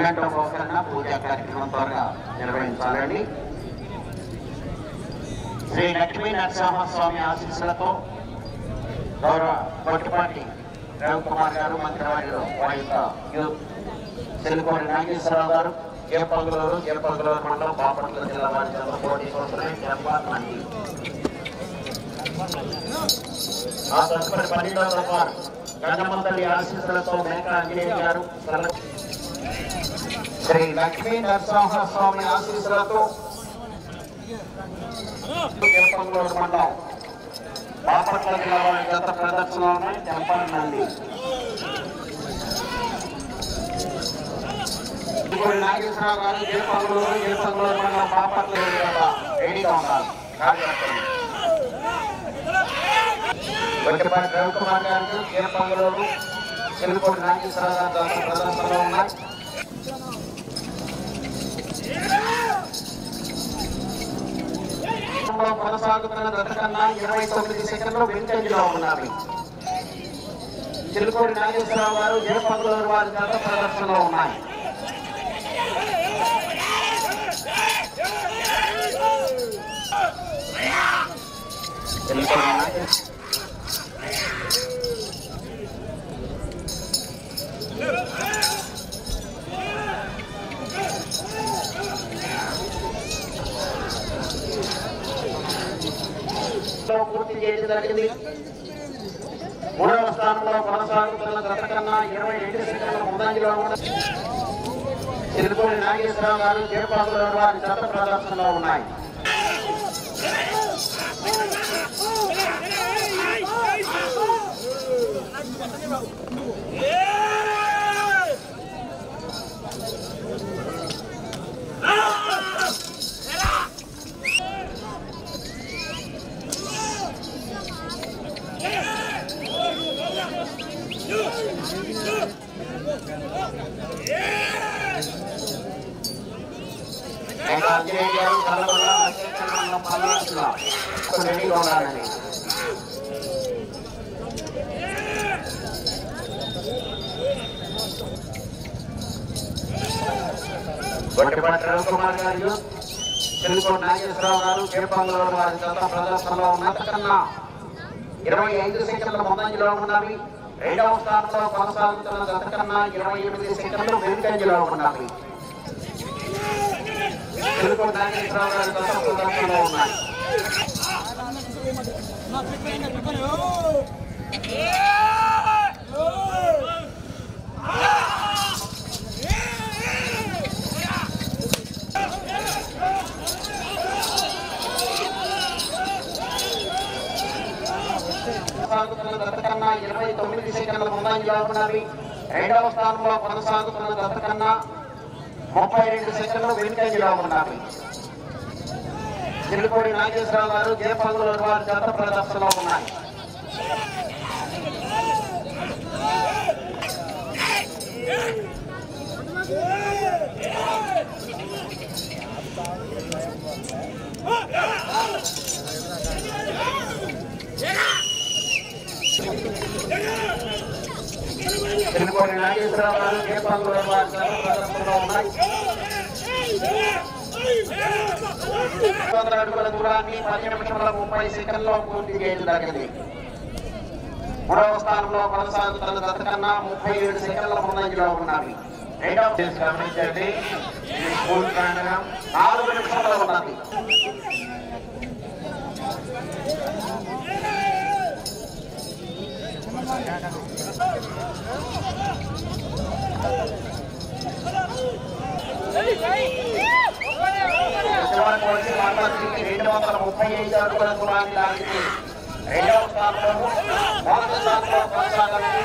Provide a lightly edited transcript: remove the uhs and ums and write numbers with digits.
రెండవ బహుకరణ పూజా కార్యక్రమం త్వరగా నిర్వహించాలని శ్రీ లక్ష్మీ నరసింహస్వామి ఆశీస్సులతో గౌరవ కొట్టిపాటి రవికుమార్ గారు మంత్రివర్యులు వాయుత యూత్ చెలుకోరి నాగేశ్వరరావు గారు జేపంగులూరు మండలం బాపట్ల జిల్లా వారి పోటీ కోసమే జంపానండి ఆ తదుపరి 12వ వారు గంగమ్మ ఆశీస్సులతో మేక అంజనేయ గారు శ్రీ లక్ష్మీ నరసింహస్వామి ఆశీస్సులతో జేపంగులూరు మండలం బాపట్ల జిల్లా వారి గత ప్రదర్శనలోనే జంపానండి నాగేశ్వరరావు గారు జేపంగులూరు మండలం బాపట్ల జిల్లా రెడీగా ఉన్నారు కొట్టిపాటి రవికుమార్ గారు జేపంగులూరు చెలుకోటి నాగేశ్వరరావు గారు ప్రదర్శనలో ఉన్నాయి కొనసాగుతున్న గత కన్నా 29 సెకండ్లు వెనుకంజలో ఉన్నారు చెలుకోటి నాగేశ్వరరావు గారు జేపంగులూరు వారి గత ప్రదర్శనలో ఉన్నాయి పూర్తి చేయడం జరిగింది మూడవ స్థానంలో కొనసాగుతున్న గత కన్నా 22 సెకండ్ల ముందంజలో ఉన్న చెలుకోటి నాగేశ్వరరావు గారు జేపంగులూరు వారి గత ప్రదర్శనలో ఉన్నాయి కొట్టిపాటి రవికుమార్ గారు చెలుకోటి నాగేశ్వరరావు గారు జేపంగులూరు వారి గత ప్రదర్శనలో ఉన్నత కన్నా 25 సెకండ్ల ముందంజలో ఉన్నవి రెండవ స్థానంలో కొనసాగుతున్న గత కన్నా 28 సెకండ్లు వెనుకంజలో ఉన్నవి చెలుకోటి నాగేశ్వరరావు గారి గత ప్రదర్శనలో ఉన్నాయి గత కన్నా 29 సెకండ్ల ముందంజలో ఉన్నవి రెండవ స్థానంలో కొనసాగుతున్న గత కన్నా 32 సెకండ్లు వెనుకంజలో ఉన్నవి చెలుకోటి నాగేశ్వరరావు గారు జేపంగులూరు వారి గత ప్రదర్శనలో ఉన్నాయి చెలుకోటి నాగేశ్వరరావు గారు జేపంగులూరు వారి గత ప్రదర్శనలో ఉన్నాయి 100 అడుగుల దూరాన్ని 10 నిమిషముల 30 సెకండ్లో పూర్తి చేయడం జరిగింది మూడవ స్థానంలో కొనసాగుతున్న గత కన్నా 37 సెకండ్ల ముందంజలో ఉన్నవి రెండవ గమనించండి 4 నిమిషాల్లో ఉన్నది చివరకు వచ్చి 235 అడుగుల దూరాన్ని లాగితే రెండవ స్థానంలో మొదటి స్థానంలో కొనసాగాలని